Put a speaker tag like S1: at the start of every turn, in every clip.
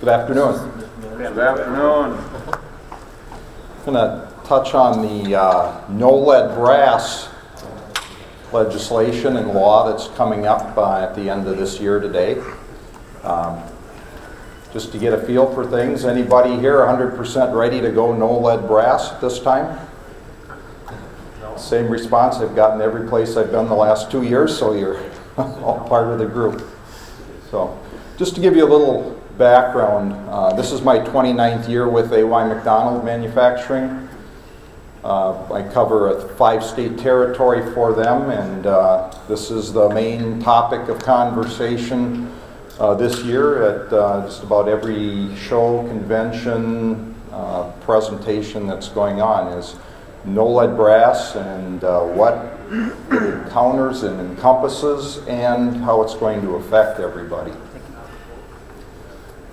S1: Good afternoon.
S2: Good afternoon.
S1: I'm going to touch on the no lead brass legislation and law that's coming up at the end of this year today. Just to get a feel for things, anybody here 100% ready to go no lead brass at this time? Same response I've gotten every place I've been the last 2 years, so you're all part of the group. So just to give you a little background, this is my 29th year with A.Y.McDonald Manufacturing. I cover a 5-state territory for them, and this is the main topic of conversation this year at just about every show, convention, presentation that's going on is no lead brass and what it encounters and encompasses and how it's going to affect everybody.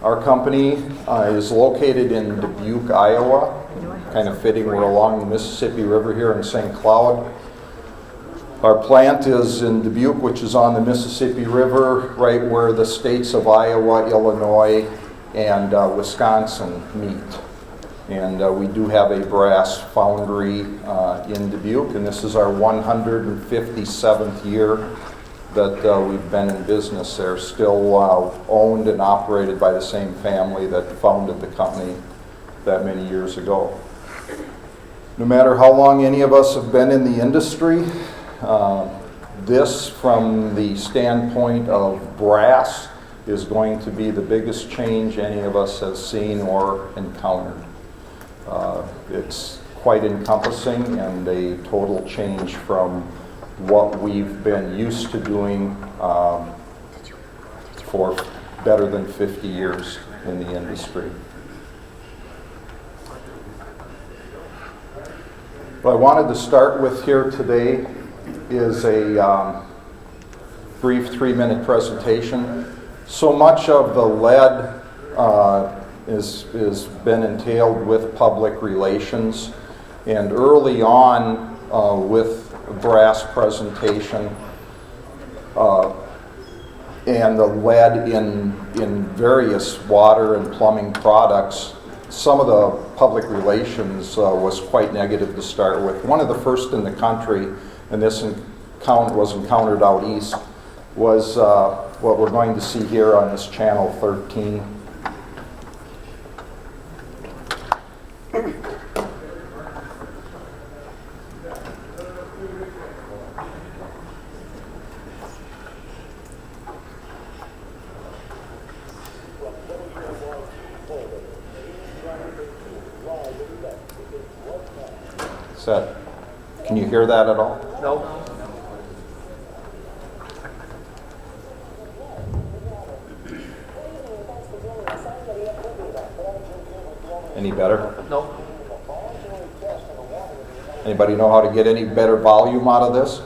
S1: Our company is located in Dubuque, Iowa, kind of fitting. We're along the Mississippi River here in St. Cloud. Our plant is in Dubuque, which is on the Mississippi River, right where the states of Iowa, Illinois, and Wisconsin meet. And we do have a brass foundry in Dubuque, and this is our 157th year that we've been in business there, still owned and operated by the same family that founded the company that many years ago. No matter how long any of us have been in the industry, this, from the standpoint of brass, is going to be the biggest change any of us has seen or encountered. It's quite encompassing and a total change from what we've been used to doing for better than 50 years in the industry. What I wanted to start with here today is a brief 3-minute presentation. So much of the lead is been entailed with public relations, and early on with brass presentation and the lead in various water and plumbing products, some of the public relations was quite negative to start with. One of the first in the country, and this was encountered out east, was what we're going to see here on this channel 13. Can you hear that at all?
S3: No.
S1: Any better?
S3: No.
S1: Anybody know how to get any better volume out of this?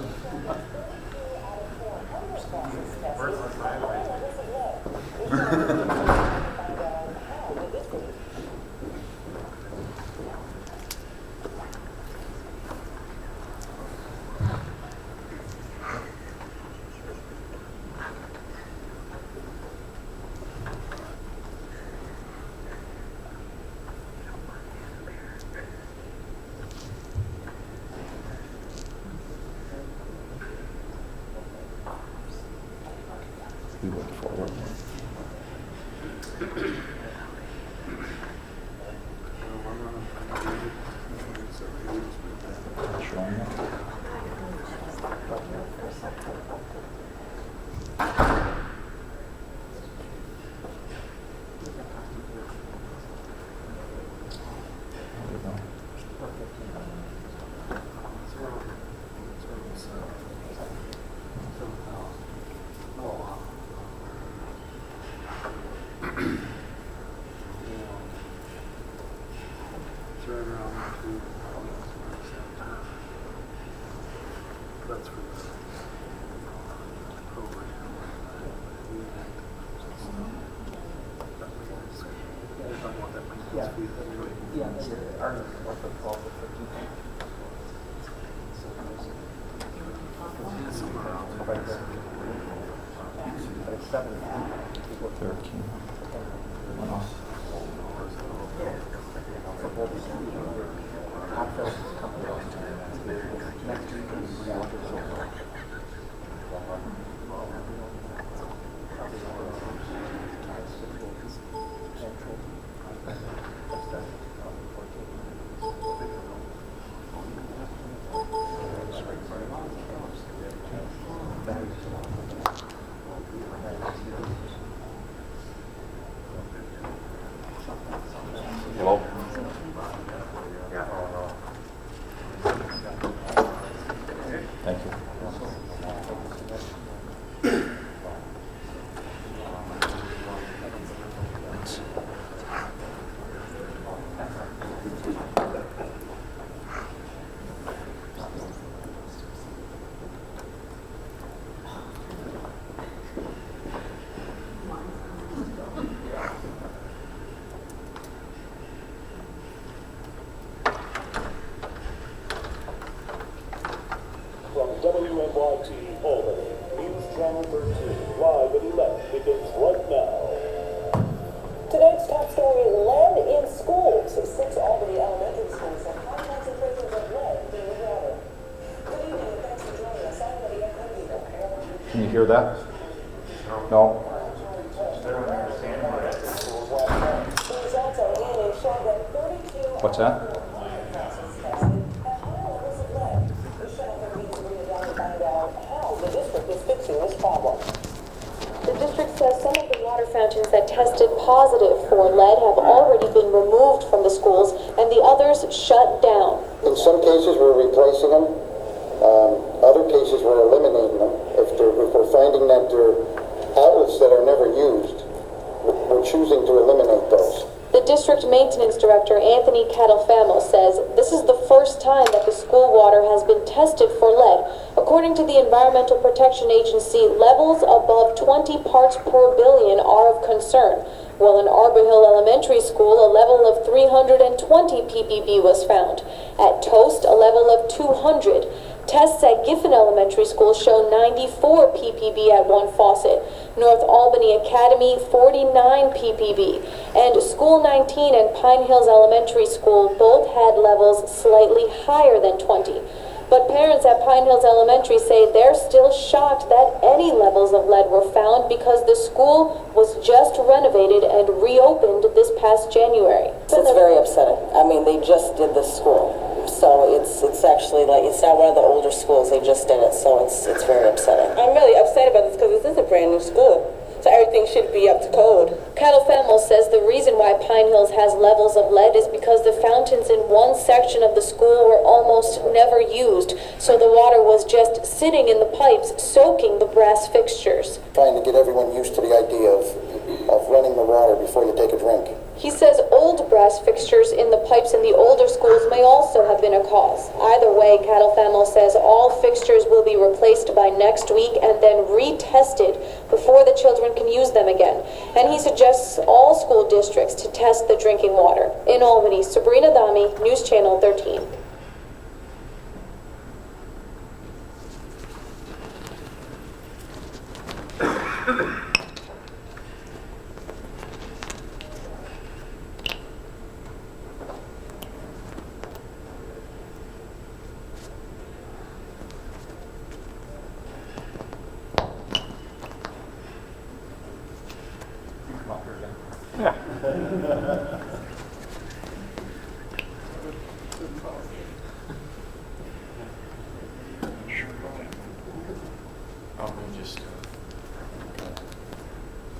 S1: We look forward. Showing it. Hello? Thank you.
S2: From WNYT Albany, News Channel 13, live at 11, begins right now.
S3: Tonight's top story, lead in schools. 6 Albany elementary schools have high concentrations of lead in the water. Good evening and thanks for joining us. I'm Lydia Cunningham.
S1: Can you hear that? No?
S3: The results are in and show that 32
S1: What's that?
S3: classes tested have high levels of lead. We shut up and meet Sabrina Dunn to find out how the district is fixing this problem.
S4: The district says some of the water fountains that tested positive for lead have already been removed from the schools and the others shut down.
S5: In some cases, we're replacing them. Other cases, we're eliminating them. If we're finding that they're outlets that are never used, we're choosing to eliminate those.
S4: The district maintenance director, Anthony Catalfamo, says this is the first time that the school water has been tested for lead. According to the Environmental Protection Agency, levels above 20 parts per billion are of concern. While in Arbor Hill Elementary School, a level of 320 ppb was found. At Toast, a level of 200. Tests at Giffen Elementary School show 94 ppb at one faucet. North Albany Academy, 49 ppb. And School 19 and Pine Hills Elementary School both had levels slightly higher than 20. But parents at Pine Hills Elementary say they're still shocked that any levels of lead were found because the school was just renovated and reopened this past January.
S3: It's very upsetting. I mean, they just did this school. So it's actually like, it's not one of the older schools, they just did it, so it's very upsetting. I'm really upset about this because this is a brand new school, so everything should be up to code.
S4: Catalfamo says the reason why Pine Hills has levels of lead is because the fountains in one section of the school were almost never used, so the water was just sitting in the pipes, soaking the brass fixtures.
S5: Trying to get everyone used to the idea of running the water before you take a drink.
S4: He says old brass fixtures in the pipes in the older schools may also have been a cause. Either way, Catalfamo says all fixtures will be replaced by next week and then retested before the children can use them again. And he suggests all school districts to test the drinking water. In Albany, Sabrina Dami, News Channel 13.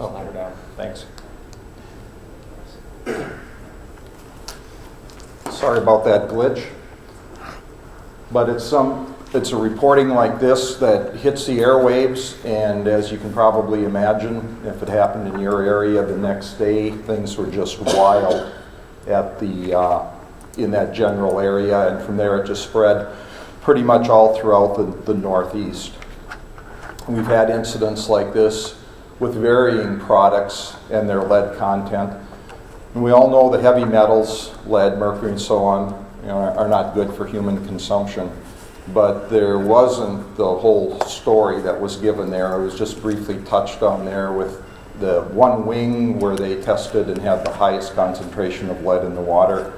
S1: Oh, knock her down. Thanks. Sorry about that glitch. But it's a reporting like this that hits the airwaves, and as you can probably imagine, if it happened in your area the next day, things were just wild at in that general area, and from there it just spread pretty much all throughout the Northeast. We've had incidents like this with varying products and their lead content. And we all know the heavy metals, lead, mercury, and so on, are not good for human consumption. But there wasn't the whole story that was given there. It was just briefly touched on there with the one wing where they tested and had the highest concentration of lead in the water,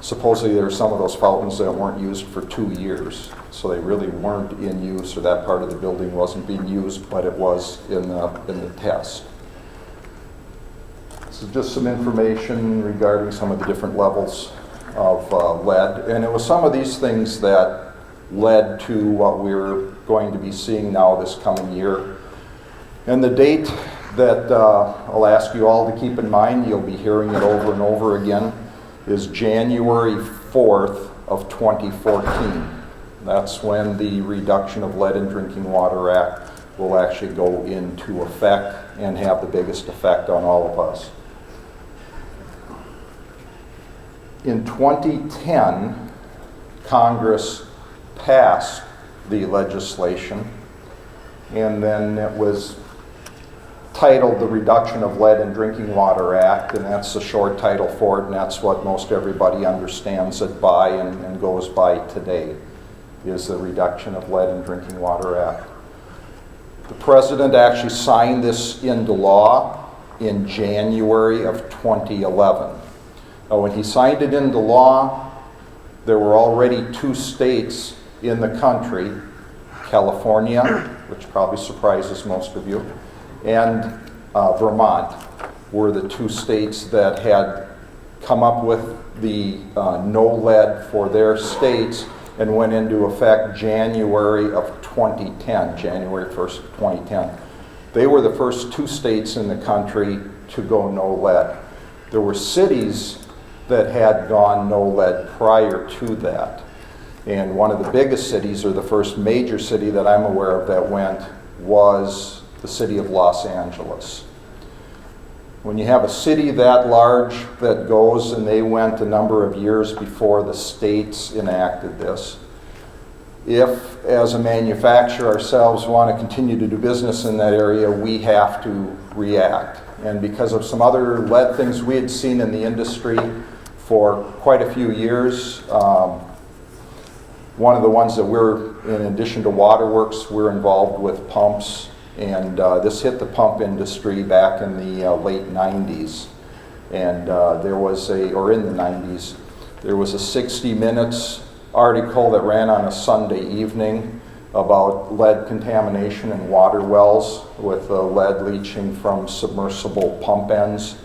S1: supposedly there were some of those fountains that weren't used for 2 years. So they really weren't in use, or that part of the building wasn't being used, but it was in the test. This is just some information regarding some of the different levels of lead. And it was some of these things that led to what we're going to be seeing now this coming year. And the date that I'll ask you all to keep in mind, you'll be hearing it over and over again, is January 4th of 2014. That's when the Reduction of Lead in Drinking Water Act will actually go into effect and have the biggest effect on all of us. In 2010, Congress passed the legislation, and then it was titled the Reduction of Lead in Drinking Water Act, and that's the short title for it, and that's what most everybody understands it by and goes by today, is the Reduction of Lead in Drinking Water Act. The President actually signed this into law in January of 2011. Now, when he signed it into law, there were already 2 states in the country, California, which probably surprises most of you, and Vermont were the 2 states that had come up with the no lead for their states and went into effect January of 2010, January 1st of 2010. They were the first 2 states in the country to go no lead. There were cities that had gone no lead prior to that. And one of the biggest cities, or the first major city that I'm aware of that went, was the city of Los Angeles. When you have a city that large that goes, and they went a number of years before the states enacted this, if as a manufacturer ourselves want to continue to do business in that area, we have to react. And because of some other lead things we had seen in the industry for quite a few years, one of the ones that we're, in addition to waterworks, we're involved with pumps. And this hit the pump industry back in the late 90s. And there was or in the 90s, there was a 60 Minutes article that ran on a Sunday evening about lead contamination in water wells with lead leaching from submersible pump ends.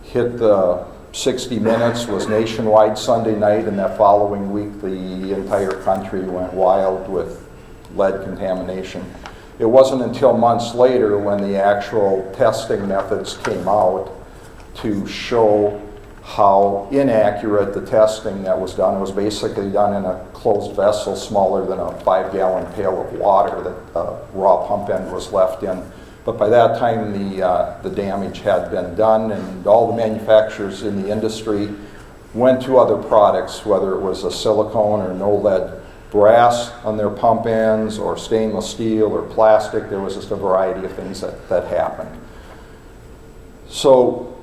S1: Hit the 60 Minutes, was nationwide Sunday night, and that following week the entire country went wild with lead contamination. It wasn't until months later when the actual testing methods came out to show how inaccurate the testing that was done. It was basically done in a closed vessel smaller than a 5-gallon pail of water that the raw pump end was left in. But by that time the damage had been done, and all the manufacturers in the industry went to other products, whether it was a silicone or no lead brass on their pump ends, or stainless steel or plastic. There was just a variety of things that happened. So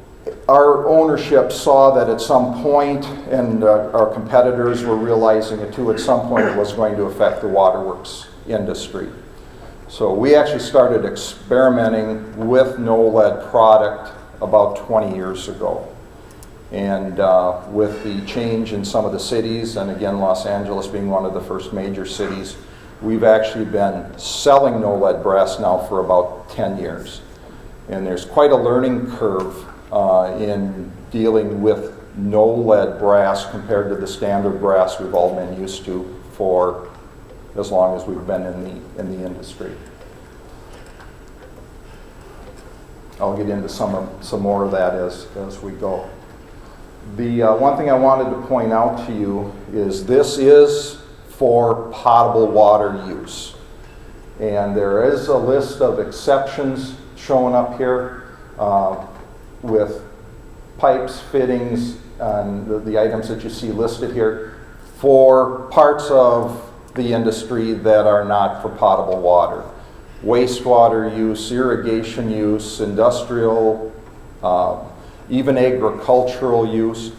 S1: our ownership saw that at some point, and our competitors were realizing it too, at some point it was going to affect the waterworks industry. So we actually started experimenting with no lead product about 20 years ago. And with the change in some of the cities, and again Los Angeles being one of the first major cities, we've actually been selling no lead brass now for about 10 years. And there's quite a learning curve in dealing with no lead brass compared to the standard brass we've all been used to for as long as we've been in the industry. I'll get into some more of that as we go. The one thing I wanted to point out to you is this is for potable water use. And there is a list of exceptions showing up here with pipes, fittings, and the items that you see listed here for parts of the industry that are not for potable water. Wastewater use, irrigation use, industrial, even agricultural use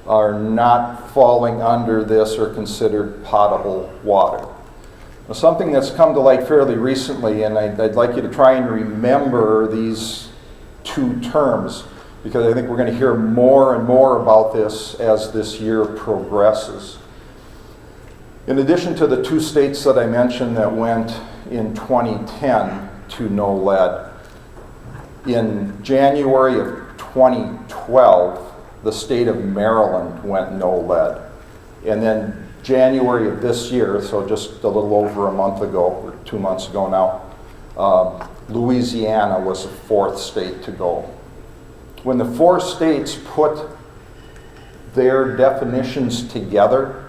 S1: are not falling under this or considered potable water. Now, something that's come to light fairly recently, and I'd like you to try and remember these two terms, because I think we're going to hear more and more about this as this year progresses. In addition to the 2 states that I mentioned that went in 2010 to no lead, in January of 2012, the state of Maryland went no lead. And then January of this year, so just a little over a month ago, or 2 months ago now, Louisiana was the 4th state to go. When the 4 states put their definitions together,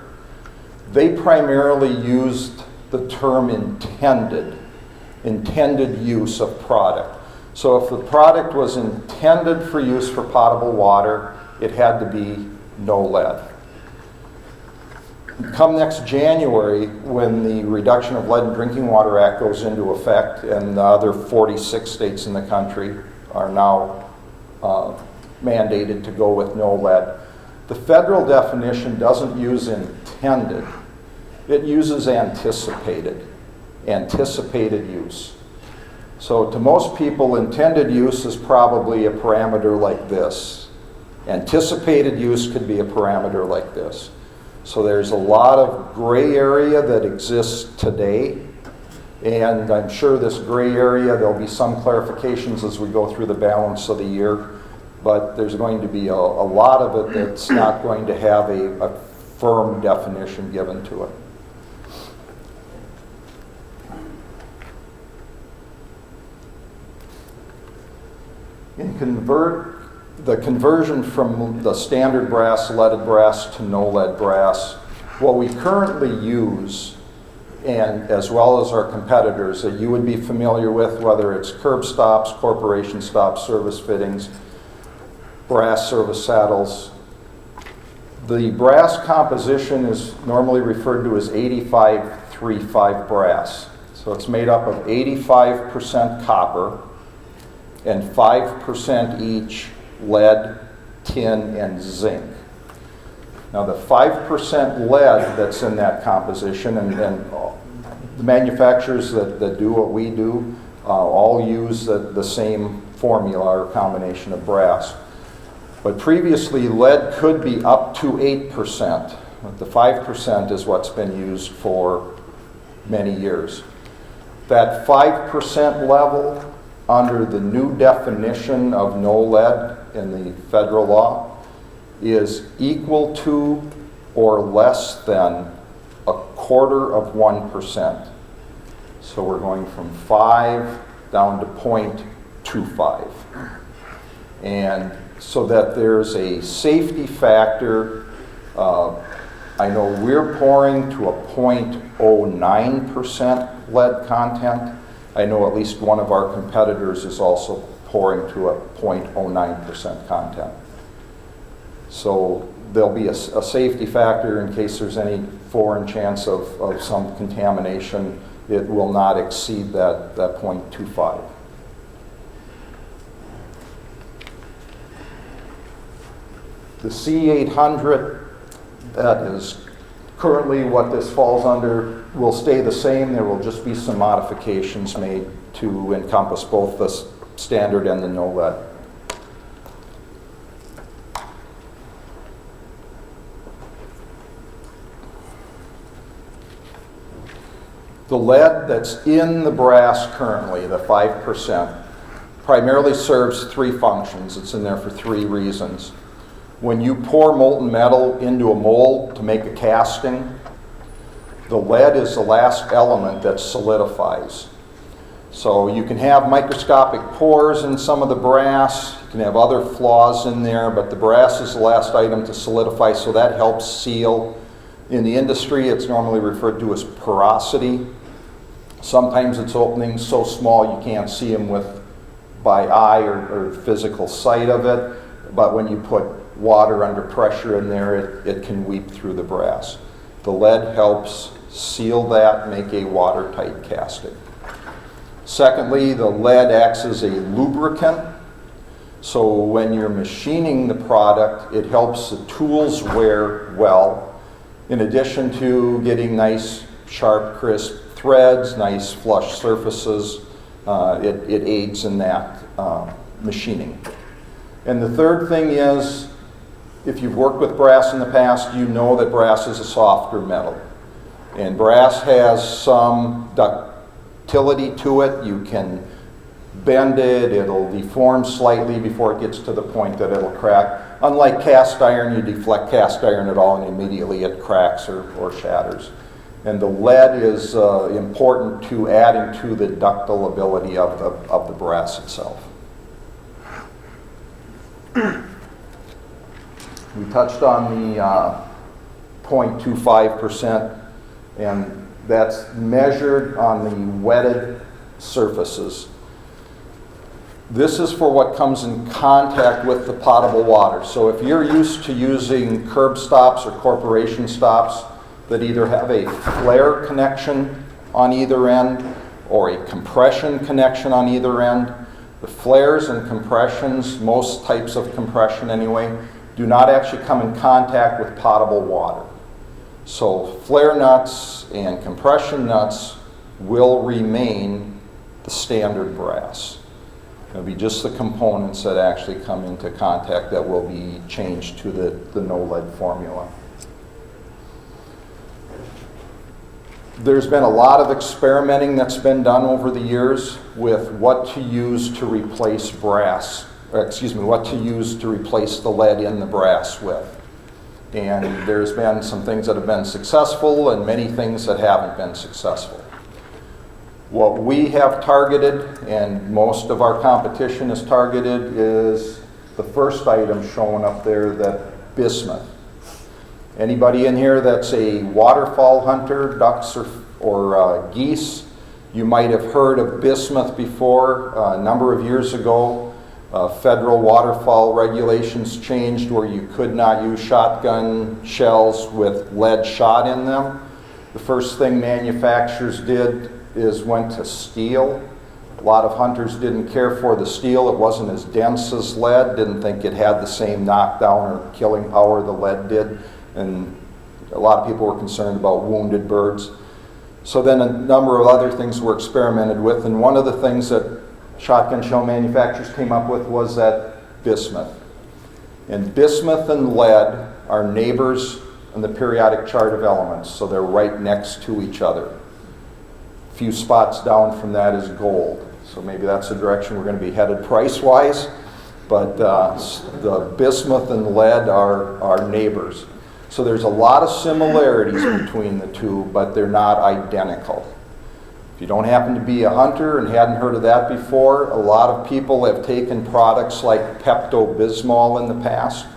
S1: they primarily used the term intended use of product. So if the product was intended for use for potable water, it had to be no lead. Come next January, when the Reduction of Lead in Drinking Water Act goes into effect, and the other 46 states in the country are now mandated to go with no lead, the federal definition doesn't use intended. It uses anticipated use. So to most people, intended use is probably a parameter like this. Anticipated use could be a parameter like this. So there's a lot of gray area that exists today, and I'm sure this gray area, there'll be some clarifications as we go through the balance of the year, but there's going to be a lot of it that's not going to have a firm definition given to it. The conversion from the standard brass, leaded brass, to no lead brass, what we currently use, and as well as our competitors that you would be familiar with, whether it's curb stops, corporation stops, service fittings, brass service saddles, the brass composition is normally referred to as 85-3-5 brass. So it's made up of 85% copper and 5% each lead, tin, and zinc. Now the 5% lead that's in that composition, and the manufacturers that do what we do all use the same formula or combination of brass. But previously lead could be up to 8%. The 5% is what's been used for many years. That 5% level under the new definition of no lead in the federal law is equal to or less than 1/4%. So we're going from 5 down to 0.25. And so that there's a safety factor, I know we're pouring to a 0.09% lead content. I know at least one of our competitors is also pouring to a 0.09% content. So there'll be a safety factor in case there's any foreign chance of some contamination. It will not exceed that 0.25. The C800, that is currently what this falls under, will stay the same. There will just be some modifications made to encompass both the standard and the no lead. The lead that's in the brass currently, the 5%, primarily serves 3 functions. It's in there for 3 reasons. When you pour molten metal into a mold to make a casting, the lead is the last element that solidifies. So you can have microscopic pores in some of the brass, you can have other flaws in there, but the brass is the last item to solidify, so that helps seal. In the industry, it's normally referred to as porosity. Sometimes it's openings so small you can't see them by eye or physical sight of it, but when you put water under pressure in there, it can weep through the brass. The lead helps seal that, make a watertight casting. Secondly, the lead acts as a lubricant. So when you're machining the product, it helps the tools wear well. In addition to getting nice, sharp, crisp threads, nice flush surfaces, it aids in that machining. And the third thing is, if you've worked with brass in the past, you know that brass is a softer metal. And brass has some ductility to it. You can bend it, it'll deform slightly before it gets to the point that it'll crack. Unlike cast iron, you deflect cast iron at all and immediately it cracks or shatters. And the lead is important to adding to the ductile ability of the brass itself. We touched on the 0.25%, and that's measured on the wetted surfaces. This is for what comes in contact with the potable water. So if you're used to using curb stops or corporation stops that either have a flare connection on either end or a compression connection on either end, the flares and compressions, most types of compression anyway, do not actually come in contact with potable water. So flare nuts and compression nuts will remain the standard brass. It'll be just the components that actually come into contact that will be changed to the no lead formula. There's been a lot of experimenting that's been done over the years with what to use to replace brass, what to use to replace the lead in the brass with. And there's been some things that have been successful and many things that haven't been successful. What we have targeted, and most of our competition is targeted, is the first item shown up there, that bismuth. Anybody in here that's a waterfowl hunter, ducks or geese, you might have heard of bismuth before. A number of years ago, federal waterfowl regulations changed where you could not use shotgun shells with lead shot in them. The first thing manufacturers did is went to steel. A lot of hunters didn't care for the steel. It wasn't as dense as lead, didn't think it had the same knockdown or killing power the lead did, and a lot of people were concerned about wounded birds. So then a number of other things were experimented with, and one of the things that shotgun shell manufacturers came up with was that bismuth. And bismuth and lead are neighbors on the periodic chart of elements, so they're right next to each other. A few spots down from that is gold, so maybe that's the direction we're going to be headed price-wise, but the bismuth and lead are neighbors. So there's a lot of similarities between the two, but they're not identical. If you don't happen to be a hunter and hadn't heard of that before, a lot of people have taken products like Pepto-Bismol in the past.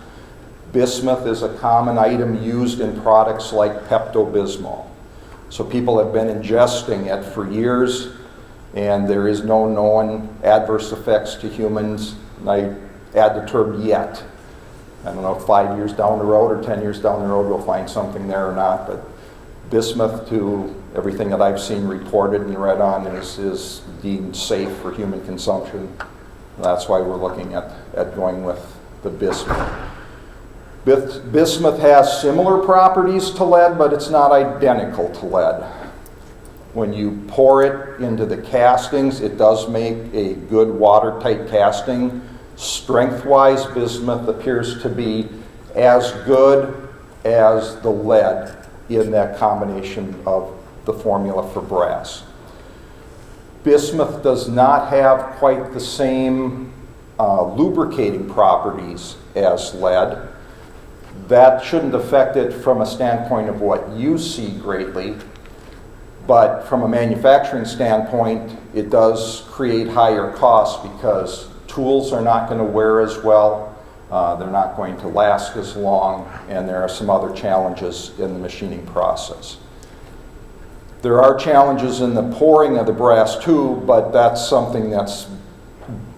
S1: Bismuth is a common item used in products like Pepto-Bismol. So people have been ingesting it for years, and there is no known adverse effects to humans. And I add the term yet. I don't know if 5 years down the road or 10 years down the road we'll find something there or not, but bismuth, to everything that I've seen reported and read on, is deemed safe for human consumption. That's why we're looking at going with the bismuth. Bismuth has similar properties to lead, but it's not identical to lead. When you pour it into the castings, it does make a good watertight casting. Strength-wise, bismuth appears to be as good as the lead in that combination of the formula for brass. Bismuth does not have quite the same lubricating properties as lead. That shouldn't affect it from a standpoint of what you see greatly, but from a manufacturing standpoint, it does create higher costs because tools are not going to wear as well, they're not going to last as long, and there are some other challenges in the machining process. There are challenges in the pouring of the brass too, but that's something that's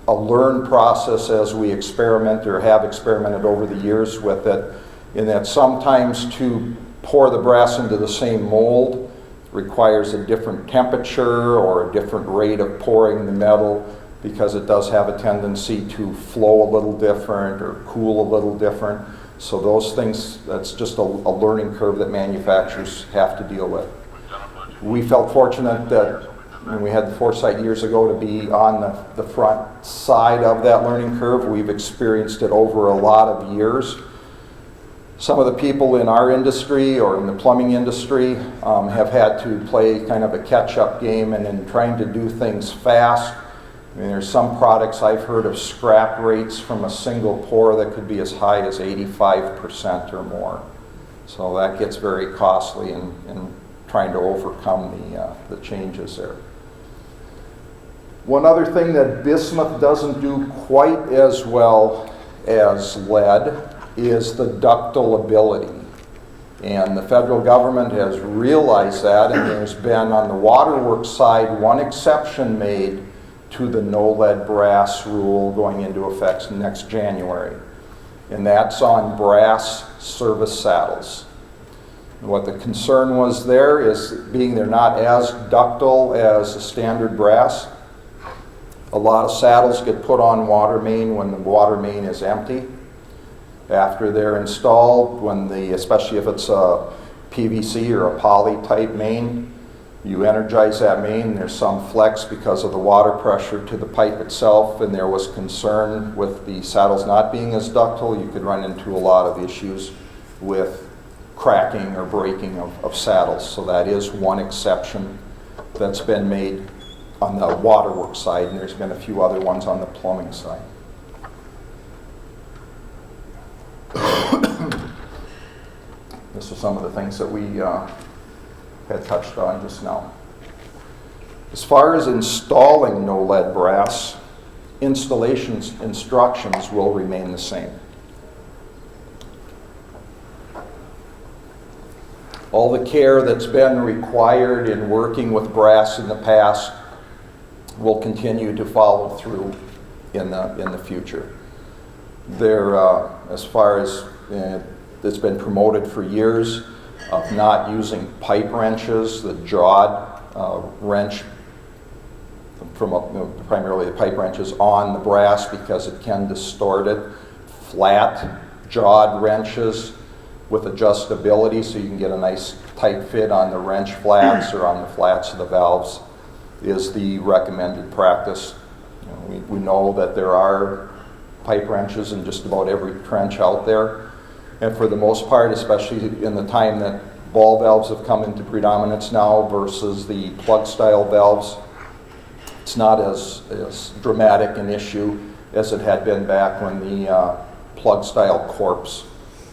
S1: a learned process as we experiment or have experimented over the years with it, in that sometimes to pour the brass into the same mold requires a different temperature or a different rate of pouring the metal, because it does have a tendency to flow a little different or cool a little different. So those things, that's just a learning curve that manufacturers have to deal with. We felt fortunate that and we had the foresight years ago to be on the front side of that learning curve. We've experienced it over a lot of years. Some of the people in our industry or in the plumbing industry have had to play kind of a catch-up game, and in trying to do things fast, I mean, there's some products I've heard of scrap rates from a single pour that could be as high as 85% or more. So that gets very costly in trying to overcome the changes there. One other thing that bismuth doesn't do quite as well as lead is the ductile ability. And the federal government has realized that, and there's been on the waterworks side one exception made to the no lead brass rule going into effect next January. And that's on brass service saddles. What the concern was there is, being they're not as ductile as the standard brass, a lot of saddles get put on water main when the water main is empty. After they're installed, especially if it's a PVC or a poly type main, you energize that main, there's some flex because of the water pressure to the pipe itself, and there was concern with the saddles not being as ductile, you could run into a lot of issues with cracking or breaking of saddles. So that is one exception that's been made on the waterworks side, and there's been a few other ones on the plumbing side. This is some of the things that we had touched on just now. As far as installing no lead brass, installation instructions will remain the same. All the care that's been required in working with brass in the past will continue to follow through in the future. There, as far as it's been promoted for years of not using pipe wrenches, the jawed wrench from primarily the pipe wrenches on the brass because it can distort it. Flat jawed wrenches with adjustability so you can get a nice tight fit on the wrench flats or on the flats of the valves is the recommended practice. We know that there are pipe wrenches in just about every trench out there, and for the most part, especially in the time that ball valves have come into predominance now versus the plug style valves, it's not as dramatic an issue as it had been back when the plug style corps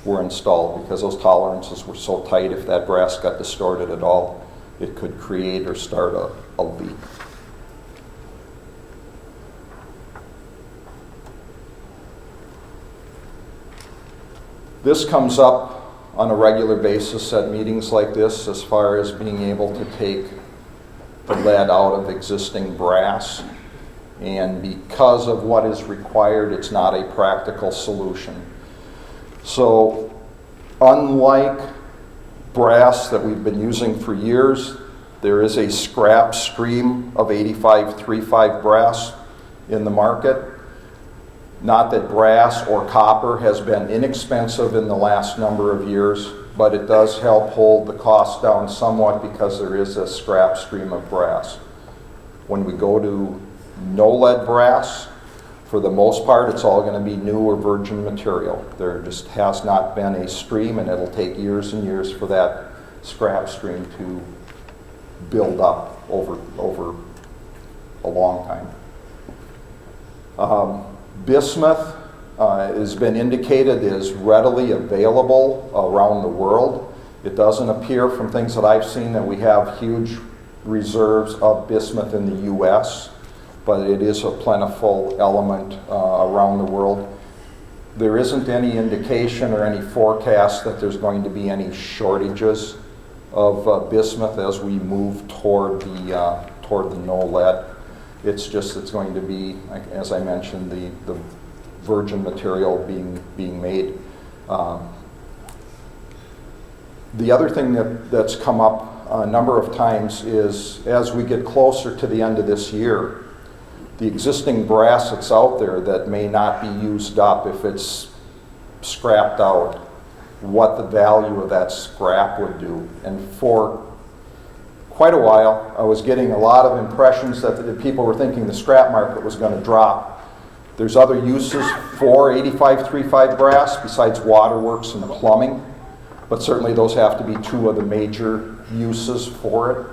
S1: were installed, because those tolerances were so tight, if that brass got distorted at all, it could create or start a leak. This comes up on a regular basis at meetings like this as far as being able to take the lead out of existing brass. And because of what is required, it's not a practical solution. So, unlike brass that we've been using for years, there is a scrap stream of 8535 brass in the market. Not that brass or copper has been inexpensive in the last number of years, but it does help hold the cost down somewhat because there is a scrap stream of brass. When we go to no lead brass, for the most part, it's all going to be new or virgin material. There just has not been a stream, and it'll take years and years for that scrap stream to build up over a long time. Bismuth has been indicated is readily available around the world. It doesn't appear from things that I've seen that we have huge reserves of bismuth in the U.S., but it is a plentiful element around the world. There isn't any indication or any forecast that there's going to be any shortages of bismuth as we move toward the no lead. It's going to be, as I mentioned, the virgin material being made. The other thing that's come up a number of times is, as we get closer to the end of this year, the existing brass that's out there that may not be used up, if it's scrapped out, what the value of that scrap would do. And for quite a while, I was getting a lot of impressions that the people were thinking the scrap market was going to drop. There's other uses for 8535 brass besides waterworks and plumbing, but certainly those have to be two of the major uses for it.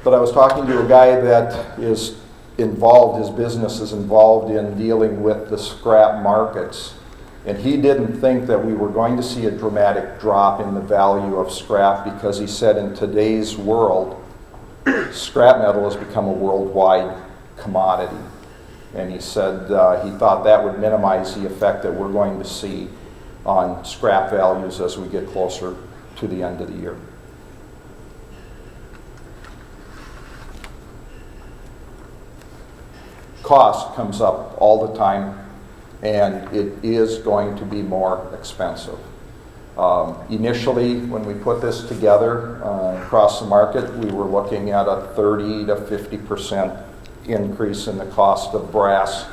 S1: But I was talking to a guy that is involved, his business is involved in dealing with the scrap markets, and he didn't think that we were going to see a dramatic drop in the value of scrap because he said in today's world, scrap metal has become a worldwide commodity. And he said he thought that would minimize the effect that we're going to see on scrap values as we get closer to the end of the year. Cost comes up all the time, and it is going to be more expensive. Initially, when we put this together across the market, we were looking at a 30 to 50% increase in the cost of brass,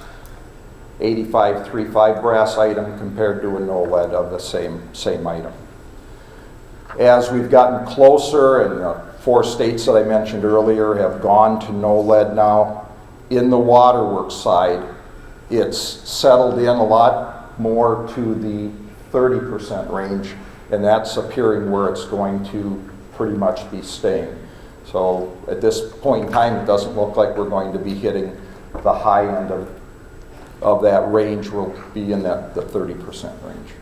S1: 8535 brass item compared to a no lead of the same item. As we've gotten closer, and the 4 states that I mentioned earlier have gone to no lead now, in the waterworks side, it's settled in a lot more to the 30% range, and that's appearing where it's going to pretty much be staying. So at this point in time, it doesn't look like we're going to be hitting the high end of that range. We'll be in the 30% range.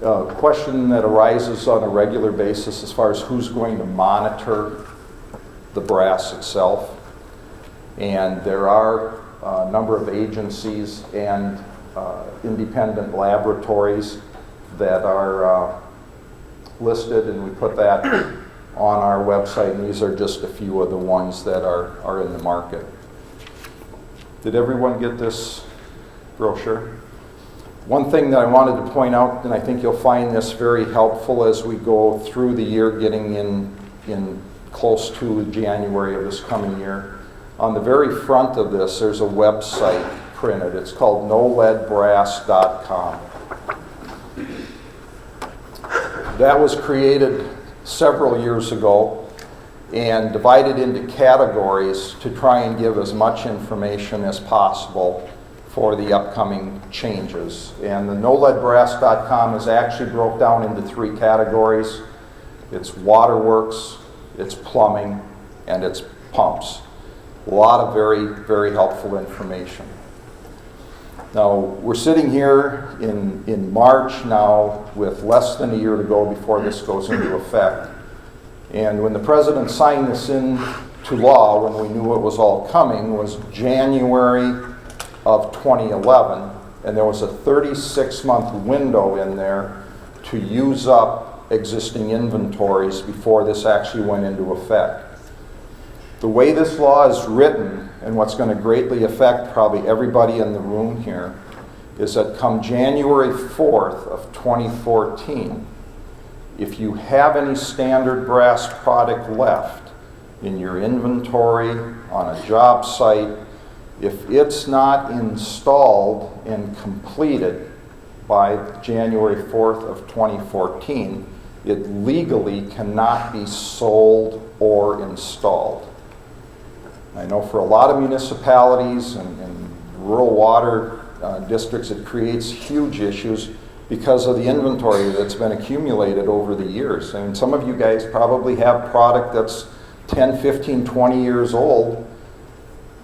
S1: A question that arises on a regular basis as far as who's going to monitor the brass itself. And there are a number of agencies and independent laboratories that are listed, and we put that on our website, and these are just a few of the ones that are in the market. Did everyone get this brochure? One thing that I wanted to point out, and I think you'll find this very helpful as we go through the year, getting in close to January of this coming year. On the very front of this, there's a website printed. It's called noleadbrass.com. That was created several years ago and divided into categories to try and give as much information as possible for the upcoming changes. And the noleadbrass.com is actually broke down into 3 categories. It's waterworks, it's plumbing, and it's pumps. A lot of very, very helpful information. Now, we're sitting here in March now with less than a year to go before this goes into effect. And when the President signed this into law, when we knew it was all coming, was January of 2011, and there was a 36-month window in there to use up existing inventories before this actually went into effect. The way this law is written, and what's going to greatly affect probably everybody in the room here, is that come January 4th of 2014, if you have any standard brass product left in your inventory, on a job site, if it's not installed and completed by January 4th of 2014, it legally cannot be sold or installed. I know for a lot of municipalities and rural water districts, it creates huge issues because of the inventory that's been accumulated over the years. I mean, some of you guys probably have product that's 10, 15, 20 years old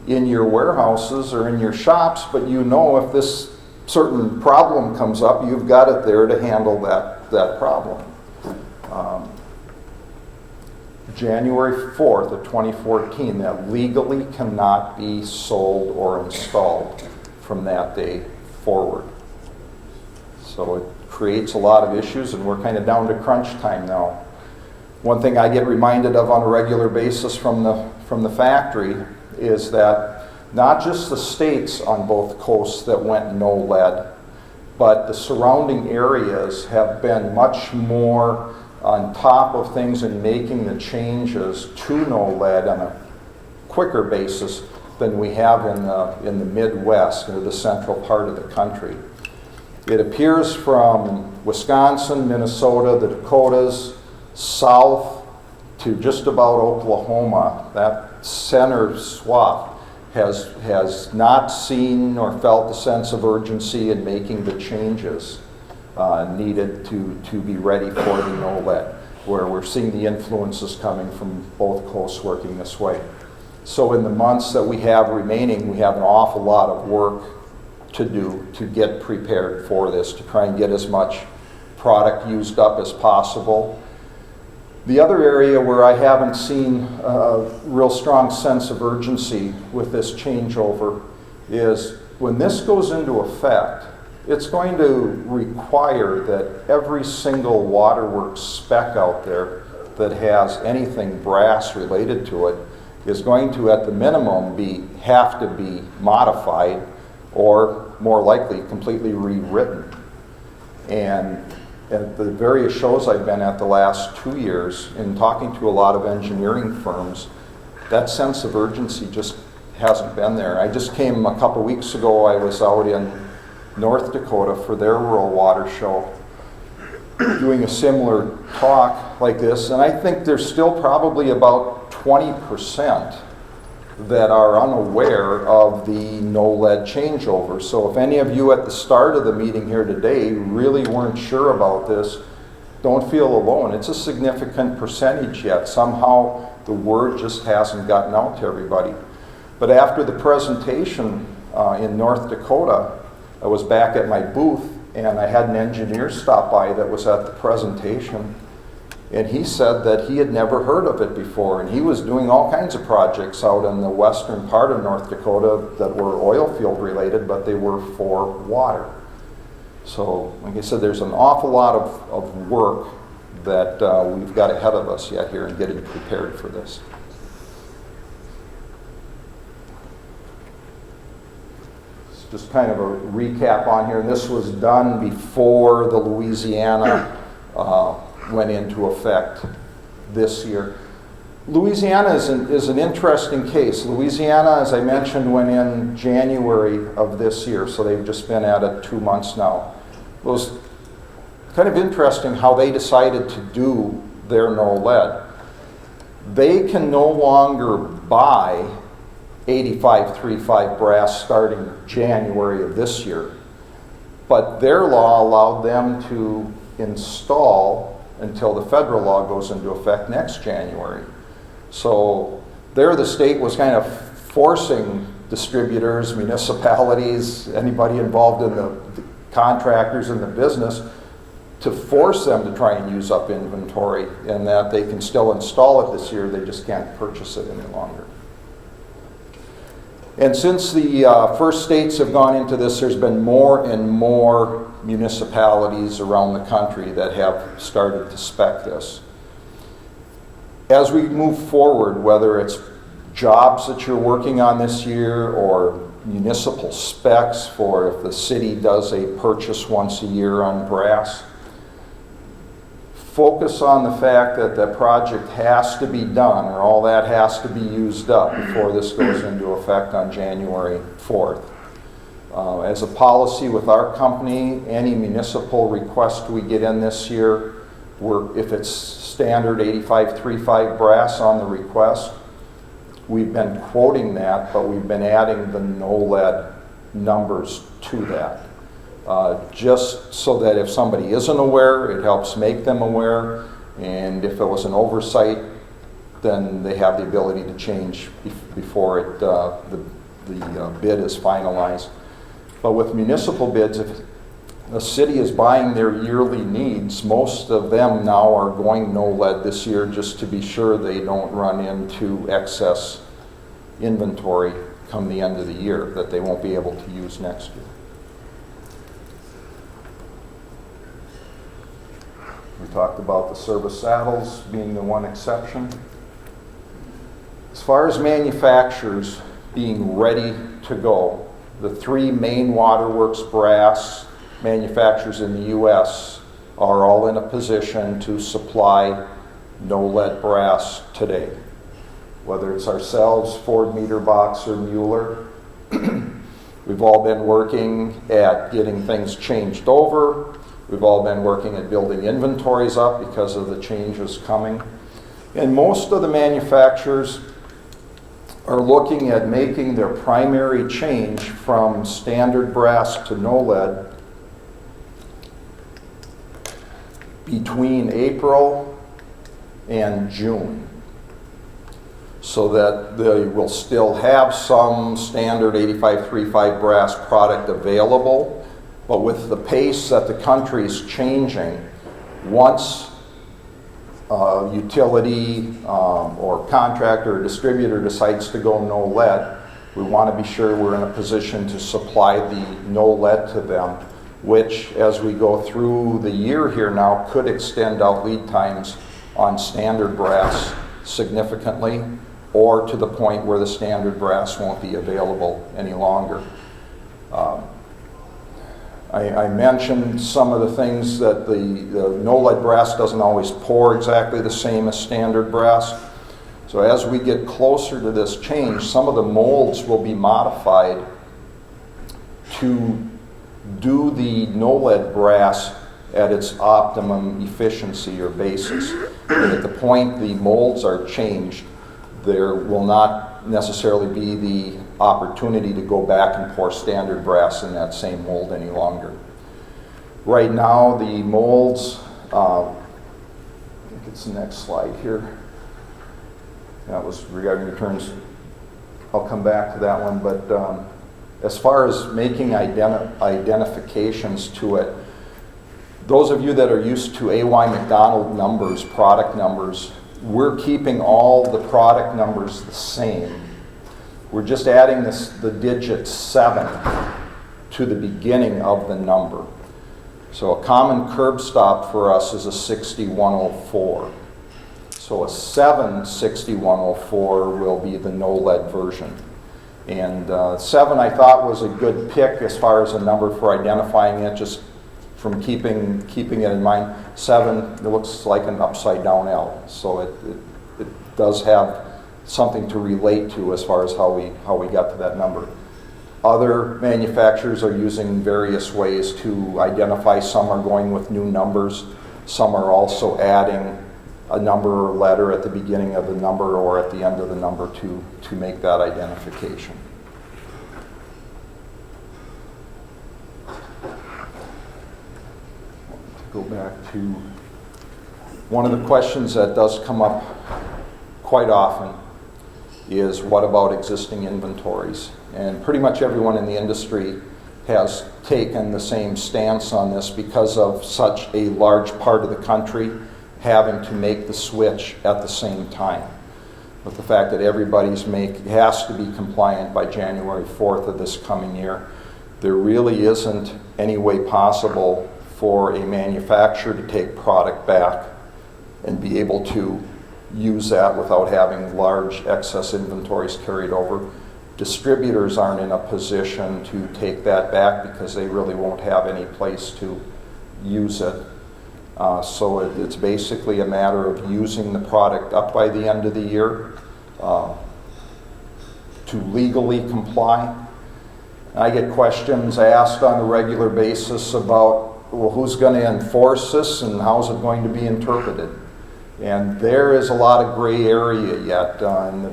S1: in your warehouses or in your shops, but you know if this certain problem comes up, you've got it there to handle that problem. January 4th of 2014, that legally cannot be sold or installed from that day forward. So it creates a lot of issues, and we're kind of down to crunch time now. One thing I get reminded of on a regular basis from the factory is that not just the states on both coasts that went no lead, but the surrounding areas have been much more on top of things and making the changes to no lead on a quicker basis than we have in the Midwest or the central part of the country. It appears from Wisconsin, Minnesota, the Dakotas, south to just about Oklahoma. That center swath has not seen or felt the sense of urgency in making the changes needed to be ready for the no lead, where we're seeing the influences coming from both coasts working this way. So in the months that we have remaining, we have an awful lot of work to do to get prepared for this, to try and get as much product used up as possible. The other area where I haven't seen a real strong sense of urgency with this changeover is when this goes into effect, it's going to require that every single waterworks spec out there that has anything brass related to it is going to, at the minimum, have to be modified or, more likely, completely rewritten. And at the various shows I've been at the last 2 years, in talking to a lot of engineering firms, that sense of urgency just hasn't been there. I just came a couple weeks ago, I was out in North Dakota for their rural water show, doing a similar talk like this, and I think there's still probably about 20% that are unaware of the no lead changeover. So if any of you at the start of the meeting here today really weren't sure about this, don't feel alone. It's a significant percentage yet. Somehow the word just hasn't gotten out to everybody. But after the presentation in North Dakota, I was back at my booth and I had an engineer stop by that was at the presentation, and he said that he had never heard of it before, and he was doing all kinds of projects out in the western part of North Dakota that were oil field related, but they were for water. So, like I said, there's an awful lot of work that we've got ahead of us yet here in getting prepared for this. It's just kind of a recap on here. This was done before the Louisiana went into effect this year. Louisiana is an interesting case. Louisiana, as I mentioned, went in January of this year, so they've just been at it 2 months now. It was kind of interesting how they decided to do their no lead. They can no longer buy 8535 brass starting January of this year, but their law allowed them to install until the federal law goes into effect next January. So there the state was kind of forcing distributors, municipalities, anybody involved in the contractors in the business to force them to try and use up inventory, and that they can still install it this year, they just can't purchase it any longer. And since the first states have gone into this, there's been more and more municipalities around the country that have started to spec this. As we move forward, whether it's jobs that you're working on this year or municipal specs for if the city does a purchase once a year on brass, focus on the fact that the project has to be done, or all that has to be used up before this goes into effect on January 4th. As a policy with our company, any municipal request we get in this year, if it's standard 8535 brass on the request, we've been quoting that, but we've been adding the no lead numbers to that. Just so that if somebody isn't aware, it helps make them aware, and if it was an oversight, then they have the ability to change before the bid is finalized. But with municipal bids, if a city is buying their yearly needs, most of them now are going no lead this year just to be sure they don't run into excess inventory come the end of the year that they won't be able to use next year. We talked about the service saddles being the one exception. As far as manufacturers being ready to go, the three main waterworks brass manufacturers in the U.S. are all in a position to supply no lead brass today. whether it's ourselves, Ford Meter Box, or Mueller. We've all been working at getting things changed over. We've all been working at building inventories up because of the changes coming. And most of the manufacturers are looking at making their primary change from standard brass to no lead between April and June, so that they will still have some standard 8535 brass product available, but with the pace that the country's changing, once utility or contractor or distributor decides to go no lead, we want to be sure we're in a position to supply the no lead to them, which, as we go through the year here now, could extend out lead times on standard brass significantly, or to the point where the standard brass won't be available any longer. I mentioned some of the things that the no lead brass doesn't always pour exactly the same as standard brass. So as we get closer to this change, some of the molds will be modified to do the no lead brass at its optimum efficiency or basis. And at the point the molds are changed, there will not necessarily be the opportunity to go back and pour standard brass in that same mold any longer. Right now, the molds, I think it's the next slide here. That was regarding returns. I'll come back to that one, but as far as making identifications to it, those of you that are used to A.Y.McDonald numbers, product numbers, we're keeping all the product numbers the same. We're just adding the digit 7 to the beginning of the number. So a common curb stop for us is a 6104. So a 76104 will be the no lead version. And 7 I thought was a good pick as far as a number for identifying it, just from keeping it in mind. 7, it looks like an upside down L, so it does have something to relate to as far as how we got to that number. Other manufacturers are using various ways to identify. Some are going with new numbers. Some are also adding a number or letter at the beginning of the number or at the end of the number to make that identification. Go back to one of the questions that does come up quite often is, what about existing inventories? And pretty much everyone in the industry has taken the same stance on this because of such a large part of the country having to make the switch at the same time. With the fact that everybody's has to be compliant by January 4th of this coming year, there really isn't any way possible for a manufacturer to take product back and be able to use that without having large excess inventories carried over. Distributors aren't in a position to take that back because they really won't have any place to use it. So it's basically a matter of using the product up by the end of the year to legally comply. I get questions asked on a regular basis about, well, who's going to enforce this and how's it going to be interpreted? And there is a lot of gray area yet in the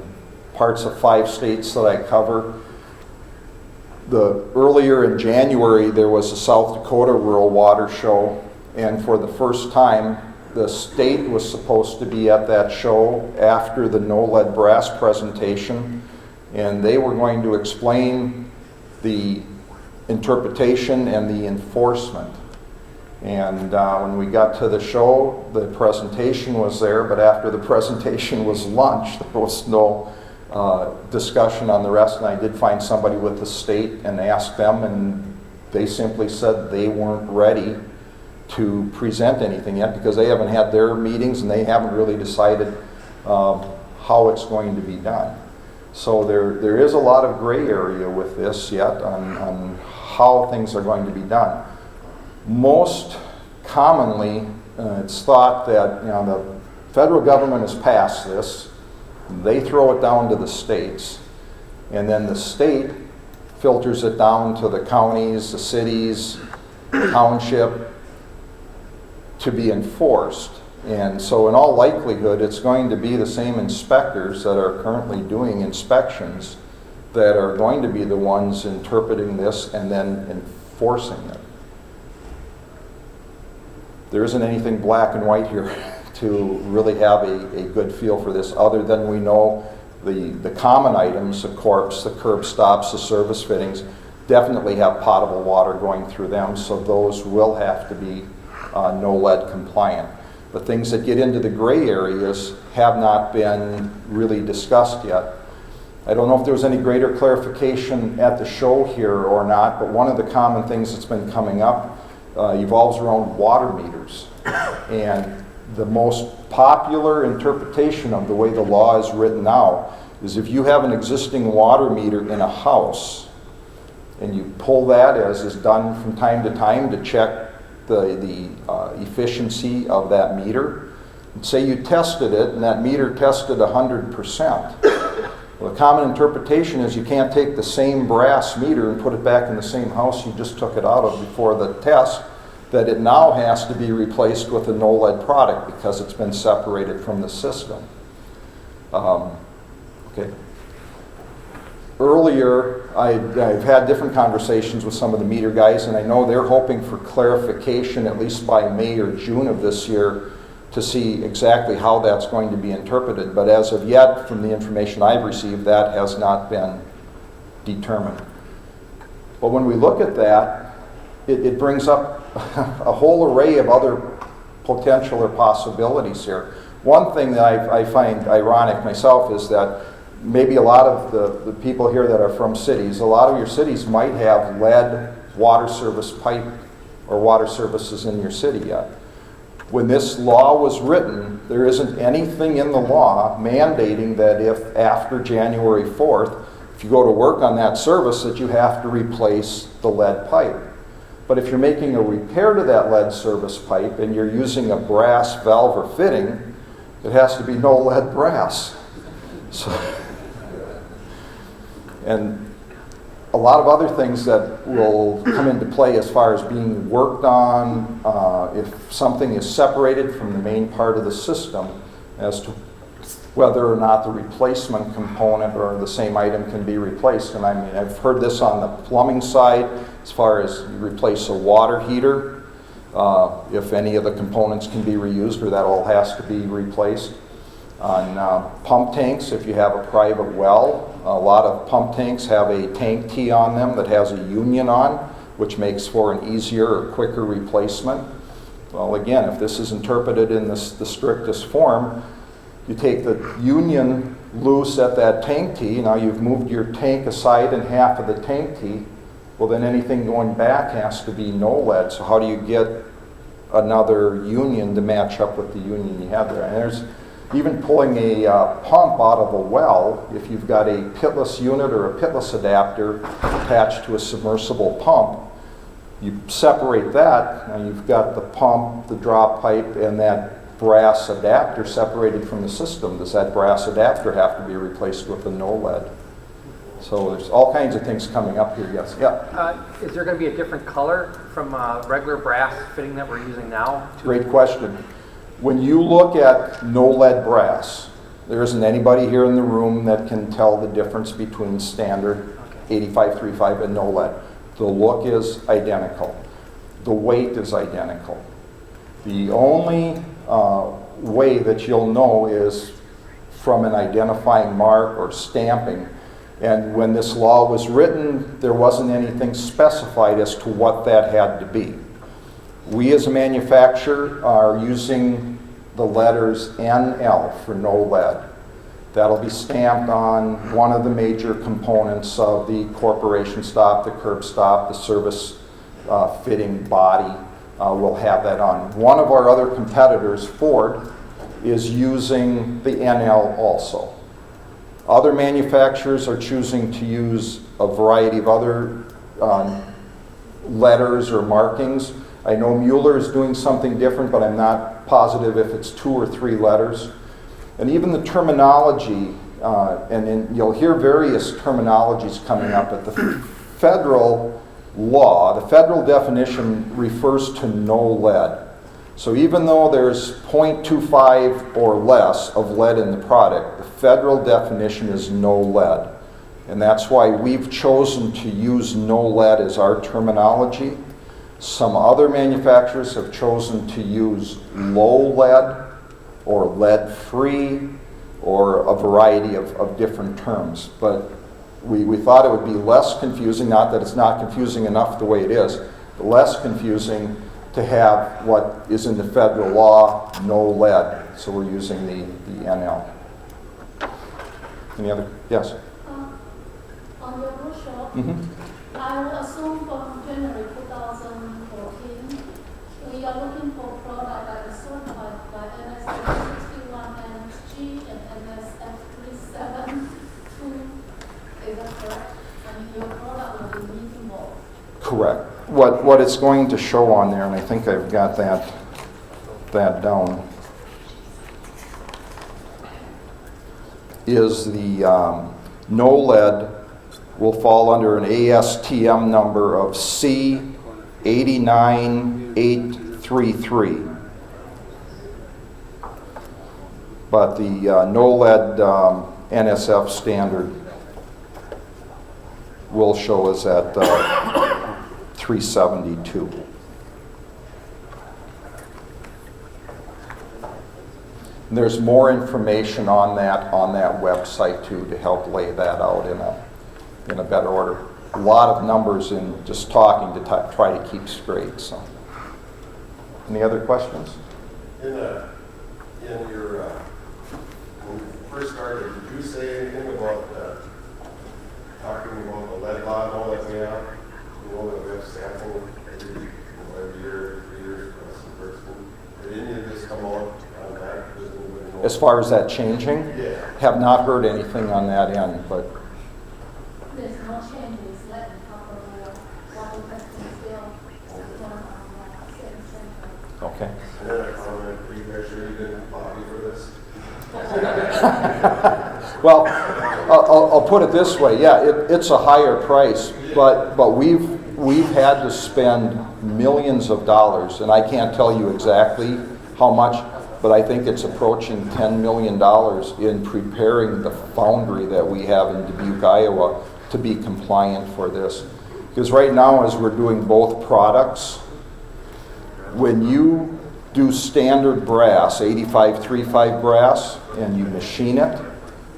S1: parts of 5 states that I cover. Earlier in January, there was a South Dakota Rural Water Show, and for the first time, the state was supposed to be at that show after the no lead brass presentation, and they were going to explain the interpretation and the enforcement. And when we got to the show, the presentation was there, but after the presentation was lunch, there was no discussion on the rest. And I did find somebody with the state and asked them, and they simply said they weren't ready to present anything yet because they haven't had their meetings and they haven't really decided how it's going to be done. So there is a lot of gray area with this yet on how things are going to be done. Most commonly, it's thought that the federal government has passed this, They throw it down to the states, and then the state filters it down to the counties, the cities, township, to be enforced. And so in all likelihood, it's going to be the same inspectors that are currently doing inspections that are going to be the ones interpreting this and then enforcing it. There isn't anything black and white here to really have a good feel for this, other than we know the common items, the corpse, the curb stops, the service fittings, definitely have potable water going through them, so those will have to be no lead compliant. But things that get into the gray areas have not been really discussed yet. I don't know if there was any greater clarification at the show here or not, but one of the common things that's been coming up evolves around water meters. And the most popular interpretation of the way the law is written now is if you have an existing water meter in a house and you pull that, as is done from time to time, to check the efficiency of that meter, and say you tested it and that meter tested 100%. Well, the common interpretation is you can't take the same brass meter and put it back in the same house you just took it out of before the test, that it now has to be replaced with a no lead product because it's been separated from the system. Okay. Earlier, I've had different conversations with some of the meter guys, and I know they're hoping for clarification at least by May or June of this year to see exactly how that's going to be interpreted. But as of yet, from the information I've received, that has not been determined. But when we look at that, it brings up a whole array of other potential or possibilities here. One thing that I find ironic myself is that maybe a lot of the people here that are from cities, a lot of your cities might have lead water service pipe or water services in your city yet. When this law was written, there isn't anything in the law mandating that if after January 4th, if you go to work on that service, that you have to replace the lead pipe. But if you're making a repair to that lead service pipe and you're using a brass valve or fitting, it has to be no lead brass. So, and a lot of other things that will come into play as far as being worked on, if something is separated from the main part of the system, as to whether or not the replacement component or the same item can be replaced. And I mean, I've heard this on the plumbing side, as far as you replace a water heater, if any of the components can be reused or that all has to be replaced. On pump tanks, if you have a private well, a lot of pump tanks have a tank key on them that has a union on, which makes for an easier or quicker replacement. Well, again, if this is interpreted in the strictest form, you take the union loose at that tank key, now you've moved your tank aside and half of the tank key, well then anything going back has to be no lead. So how do you get another union to match up with the union you have there? And there's even pulling a pump out of a well, if you've got a pitless unit or a pitless adapter attached to a submersible pump, you separate that, and you've got the pump, the drop pipe, and that brass adapter separated from the system. Does that brass adapter have to be replaced with a no lead? So there's all kinds of things coming up here. Yes. Yeah.
S6: Is there going to be a different color from regular brass fitting that we're using now?
S1: Great question. When you look at no lead brass, there isn't anybody here in the room that can tell the difference between standard 8535 and no lead. The look is identical. The weight is identical. The only way that you'll know is from an identifying mark or stamping. And when this law was written, there wasn't anything specified as to what that had to be. We as a manufacturer are using the letters NL for no lead. That'll be stamped on one of the major components of the corporation stop, the curb stop, the service fitting body. We'll have that on. One of our other competitors, Ford, is using the NL also. Other manufacturers are choosing to use a variety of other letters or markings. I know Mueller is doing something different, but I'm not positive if it's 2 or 3 letters. And even the terminology, and you'll hear various terminologies coming up, but the federal law, the federal definition refers to no lead. So even though there's 0.25 or less of lead in the product, the federal definition is no lead. And that's why we've chosen to use no lead as our terminology. Some other manufacturers have chosen to use low lead or lead-free or a variety of different terms. But we thought it would be less confusing, not that it's not confusing enough the way it is, but less confusing to have what is in the federal law, no lead. So we're using the NL. Any other? Yes?
S7: On your brochure, I will assume from January 2014, we are looking for product that is certified by NSF 61 NSG and NSF 372. Is that correct? I mean, your product will be meeting both.
S1: Correct. What it's going to show on there, and I think I've got that down, is the no lead will fall under an ASTM number of C89833. But the no lead NSF standard will show us at 372. And there's more information on that website too to help lay that out in a better order. A lot of numbers in just talking to try to keep straight. So, any other questions?
S8: In your when you first started, did you say anything about talking about the lead law and all that we have? You know, that we have sampling every year, 3 years plus the person. Did any of this come out on that?
S1: As far as that changing?
S8: Yeah.
S1: Have not heard anything on that end, but
S7: There's no changes. Let me talk about water testing still.
S1: okay.
S8: And then a comment, are you guys sure you didn't lobby for this?
S1: Well, I'll put it this way. Yeah, it's a higher price, but we've had to spend millions of dollars, and I can't tell you exactly how much, but I think it's approaching $10 million in preparing the foundry that we have in Dubuque, Iowa, to be compliant for this. Because right now, as we're doing both products, when you do standard brass, 8535 brass, and you machine it,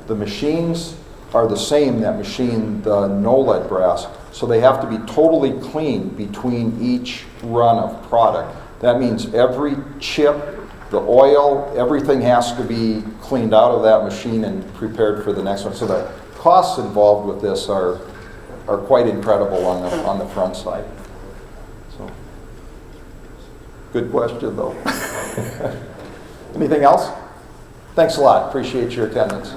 S1: the machines are the same that machine the no lead brass, so they have to be totally clean between each run of product. That means every chip, the oil, everything has to be cleaned out of that machine and prepared for the next one. So the costs involved with this are quite incredible on the front side. So, good question though. Anything else? Thanks a lot. Appreciate your attendance.